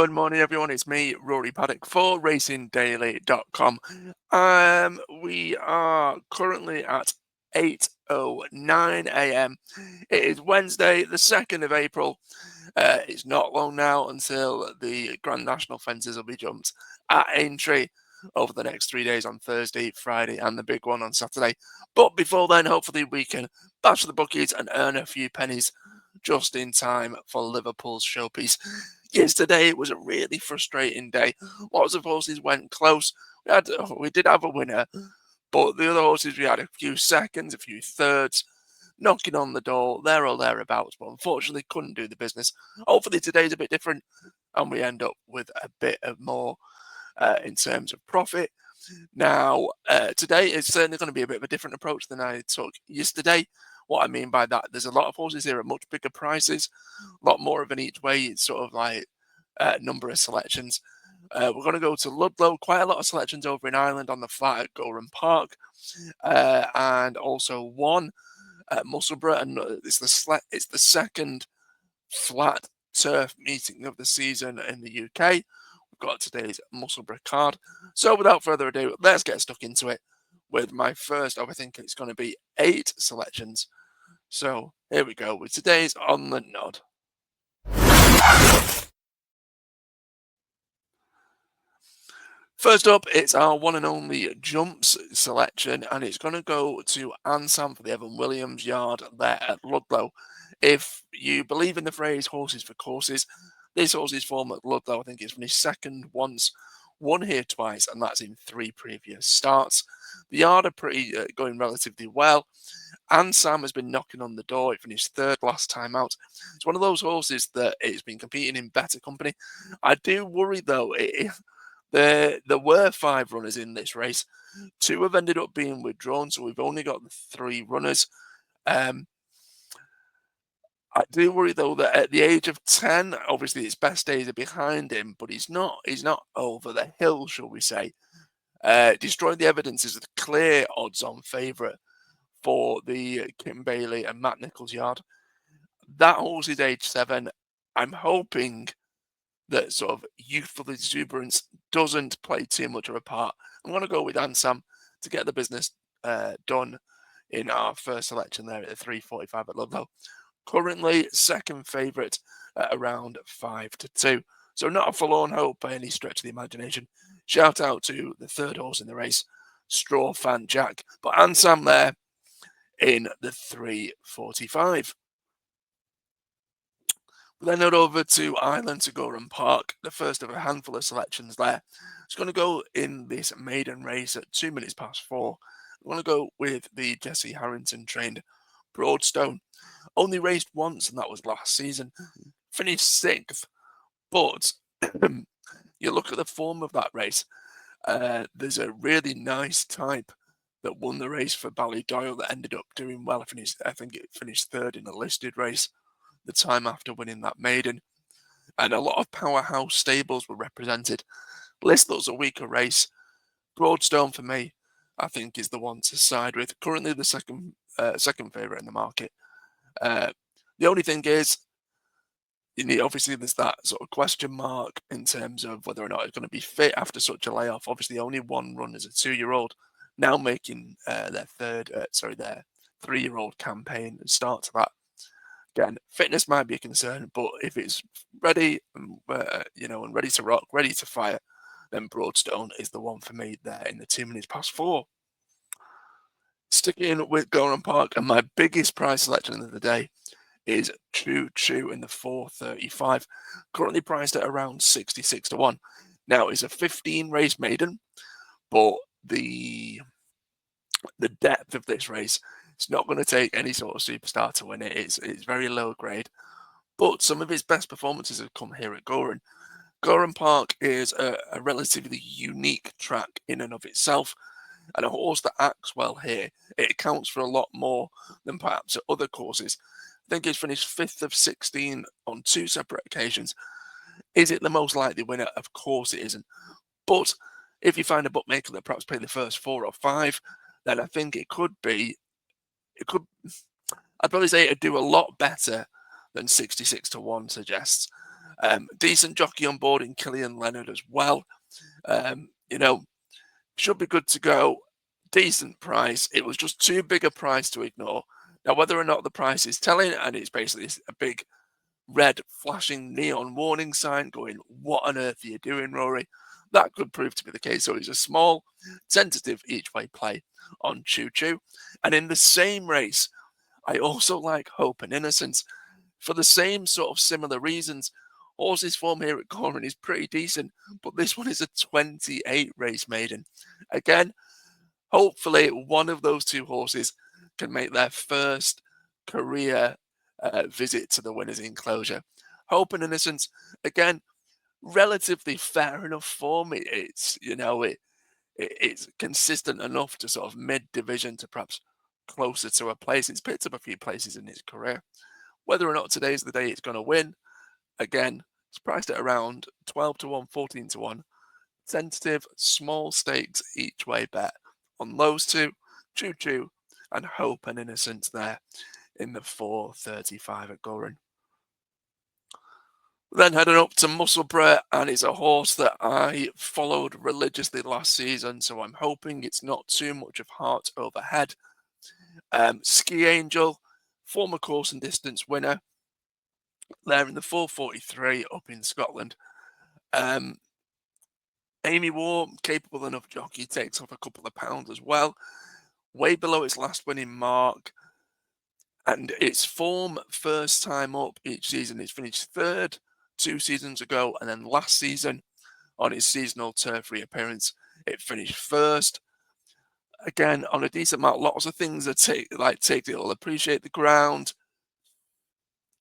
Good morning, everyone. It's me, Rory Paddock for RacingDaily.com. We are currently at 8:09 a.m. It is Wednesday, the 2nd of April. It's not long now until the Grand National fences will be jumped at Aintree over the next 3 days on Thursday, Friday, and the big one on Saturday. But before then, hopefully we can bash the bookies and earn a few pennies just in time for Liverpool's showpiece. Yesterday it was a really frustrating day. Lots of horses went close. We did have a winner, but the other horses, we had a few seconds, a few thirds, knocking on the door, there or thereabouts, but unfortunately couldn't do the business. Hopefully today's a bit different, and we end up with a bit of more in terms of profit. Now, today is certainly going to be a bit of a different approach than I took yesterday. What I mean by that, there's a lot of horses here at much bigger prices, a lot more of an each way. It's sort of like number of selections. We're going to go to Ludlow, quite a lot of selections over in Ireland on the flat at Gowran Park, and also one at Musselburgh, and it's the second flat turf meeting of the season in the UK. We've got today's Musselburgh card. So without further ado, let's get stuck into it with my first I think it's going to be 8 selections. So here we go with today's On the Nod. First up, it's our one and only jumps selection, and it's going to go to Ansam for the Evan Williams yard there at Ludlow. If you believe in the phrase horses for courses, this horse's form at Ludlow, I think it's finished second once, won here twice, and that's in 3 previous starts. The yard are pretty going relatively well. Ansam has been knocking on the door. It finished third last time out. It's one of those horses that it's been competing in better company. I do worry, though, there were 5 runners in this race. 2 have ended up being withdrawn, so we've only got the 3 runners. I do worry, though, that at the age of 10, obviously his best days are behind him, but he's not over the hill, shall we say. Destroying the Evidence is a clear odds-on favourite for the Kim Bailey and Matt Nichols yard. That horse is age 7. I'm hoping that sort of youthful exuberance doesn't play too much of a part. I'm going to go with Ansam to get the business done in our first selection there at the 3:45 at Ludlow. Currently second favourite at around 5-2. So not a forlorn hope by any stretch of the imagination. Shout out to the third horse in the race, Straw Fan Jack. But Ansam there in the 3:45. We then head over to Ireland to Gowran Park, the first of a handful of selections there. It's going to go in this maiden race at 4 minutes. I'm going to go with the Jesse Harrington trained Broadstone. Only raced once, and that was last season. Finished 6th, but you look at the form of that race. There's a really nice type that won the race for Ballydoyle that ended up doing well. I think it finished 3rd in a listed race the time after winning that maiden. And a lot of powerhouse stables were represented. Listlow's a weaker race. Broadstone, for me, I think is the one to side with. Currently the second favourite in the market. The only thing is, obviously there's that sort of question mark in terms of whether or not it's going to be fit after such a layoff. Obviously, only one run as a 2-year-old, now making their 3-year-old campaign and start to that. Again, fitness might be a concern, but if it's ready, and ready to rock, ready to fire, then Broadstone is the one for me there in the 4:02. Sticking with Gowran Park, and my biggest price selection of the day is Choo Choo in the 4:35, currently priced at around 66-1. Now, it's a 15 race maiden, but the depth of this race, it's not going to take any sort of superstar to win it. It's very low grade, but some of his best performances have come here at Gowran. Gowran Park is a relatively unique track in and of itself, and a horse that acts well here, it accounts for a lot more than perhaps at other courses. I think he's finished 5th of 16 on 2 separate occasions. Is it the most likely winner? Of course it isn't. But if you find a bookmaker that perhaps play the first 4 or 5, then I think it could, I'd probably say it'd do a lot better than 66-1 suggests. Decent jockey on board in Killian Leonard as well. You know, should be good to go. Decent price. It was just too big a price to ignore. Now, whether or not the price is telling, and it's basically a big red flashing neon warning sign going, "What on earth are you doing, Rory?" That could prove to be the case. So it's a small, tentative each way play on Choo Choo. And in the same race, I also like Hope and Innocence for the same sort of similar reasons. Horse's form here at Gowran is pretty decent, but this one is a 28 race maiden. Again, hopefully one of those two horses can make their first career visit to the winner's enclosure. Hope and Innocence, again, relatively fair enough form. It's consistent enough to sort of mid division to perhaps closer to a place. It's picked up a few places in its career. Whether or not today's the day it's going to win, again, it's priced at around 12 to 1, 14 to 1. Tentative, small stakes each way bet on those two, Choo Choo and Hope and Innocence there in the 4:35 at Gowran. Then heading up to Musselburgh, and it's a horse that I followed religiously last season, so I'm hoping it's not too much of heart overhead. Ski Angel, former course and distance winner, there in the 4:43 up in Scotland. Um, Amy War, capable enough jockey, takes off a couple of pounds as well, way below its last winning mark. And its form first time up each season, it's finished third 2 seasons ago, and then last season on its seasonal turf reappearance, it finished first. Again, on a decent amount, lots of things that take it'll appreciate the ground.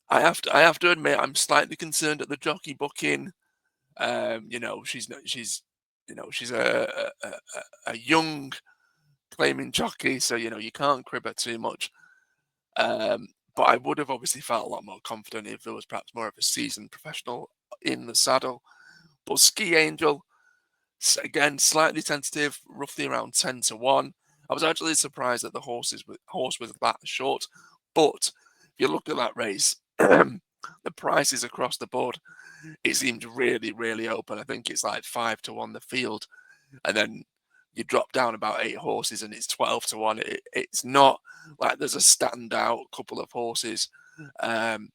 I have to admit I'm slightly concerned at the jockey booking. She's a young claiming jockey, so you can't crib her too much. But I would have obviously felt a lot more confident if there was perhaps more of a seasoned professional in the saddle. But Ski Angel, again, slightly tentative, roughly around 10 to 1. I was actually surprised that horse was that short. But if you look at that race, the prices across the board, it seemed really, really open. I think it's like 5 to 1 the field. And then you drop down about 8 horses and it's 12 to 1. It's not like there's a standout couple of horses um,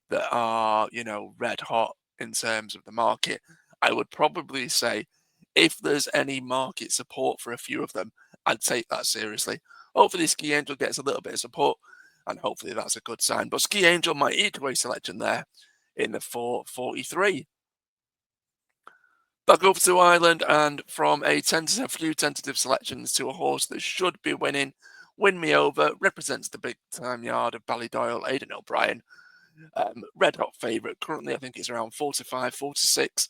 that are, red hot in terms of the market. I would probably say if there's any market support for a few of them, I'd take that seriously. Hopefully, Ski Angel gets a little bit of support, and hopefully that's a good sign. But Ski Angel, my equal selection there in the 4:43. Back over to Ireland, and from a few tentative selections to a horse that should be winning, Win Me Over represents the big time yard of Ballydoyle, Aidan O'Brien. Red hot favourite. Currently, I think it's around 45, 46.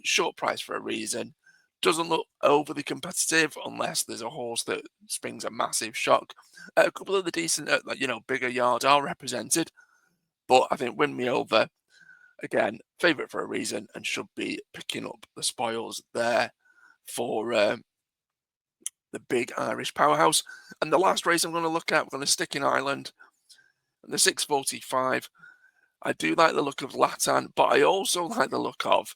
Short price for a reason. Doesn't look overly competitive unless there's a horse that springs a massive shock. A couple of the decent, bigger yards are represented, but I think Win Me Over, again, favourite for a reason and should be picking up the spoils there for the big Irish powerhouse. And the last race I'm going to look at, we're going to stick in Ireland. And the 6:45, I do like the look of Latan, but I also like the look of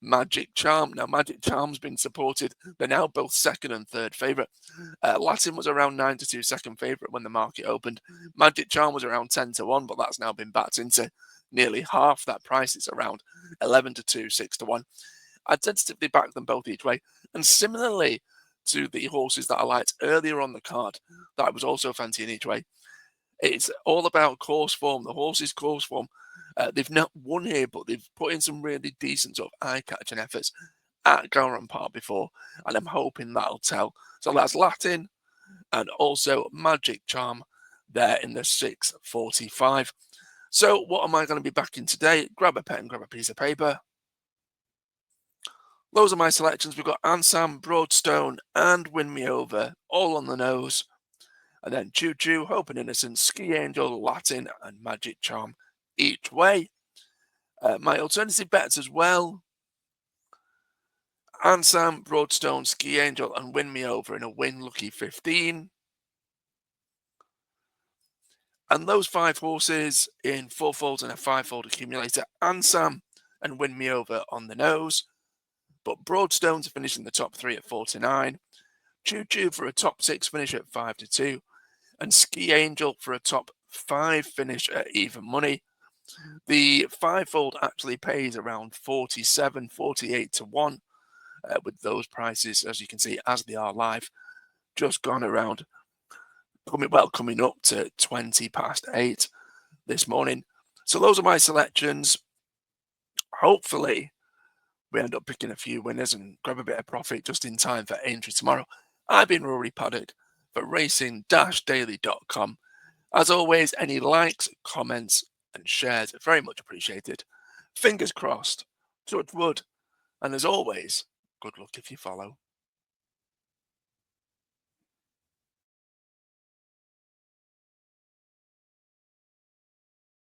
Magic Charm. Now, Magic Charm's been supported. They're now both second and third favourite. Latin was around 9 to 2 second favourite when the market opened. Magic Charm was around 10 to 1, but that's now been backed into nearly half that price. It's around 11 to 2, 6 to 1. I tentatively back them both each way. And similarly to the horses that I liked earlier on the card, that I was also fancying each way, it's all about course form. The horse's course form. They've not won here, but they've put in some really decent sort of eye-catching efforts at Gowran Park before, and I'm hoping that'll tell. So that's Latin and also Magic Charm there in the 6:45. So what am I going to be backing today? Grab a pen, grab a piece of paper. Those are my selections. We've got Ansam, Broadstone, and Win Me Over, all on the nose. And then Choo Choo, Hope and Innocence, Ski Angel, Latin, and Magic Charm each way. My alternative bets as well: Ansam, Broadstone, Ski Angel, and Win Me Over in a win lucky 15. And those 5 horses in 4-fold and a 5-fold accumulator. Ansam, and Win Me Over on the nose. But Broadstone to finish in the top 3 at 4-9. Choo Choo for a top 6 finish at 5-2. And Ski Angel for a top 5 finish at even money. The fivefold actually pays around 47, 48 to 1 with those prices, as you can see, as they are live, just gone around, coming up to 20 past 8 this morning. So those are my selections. Hopefully, we end up picking a few winners and grab a bit of profit just in time for entry tomorrow. I've been Rory Paddock for racing-daily.com. As always, any likes, comments, and shares are very much appreciated. Fingers crossed, touch wood, and as always, good luck if you follow.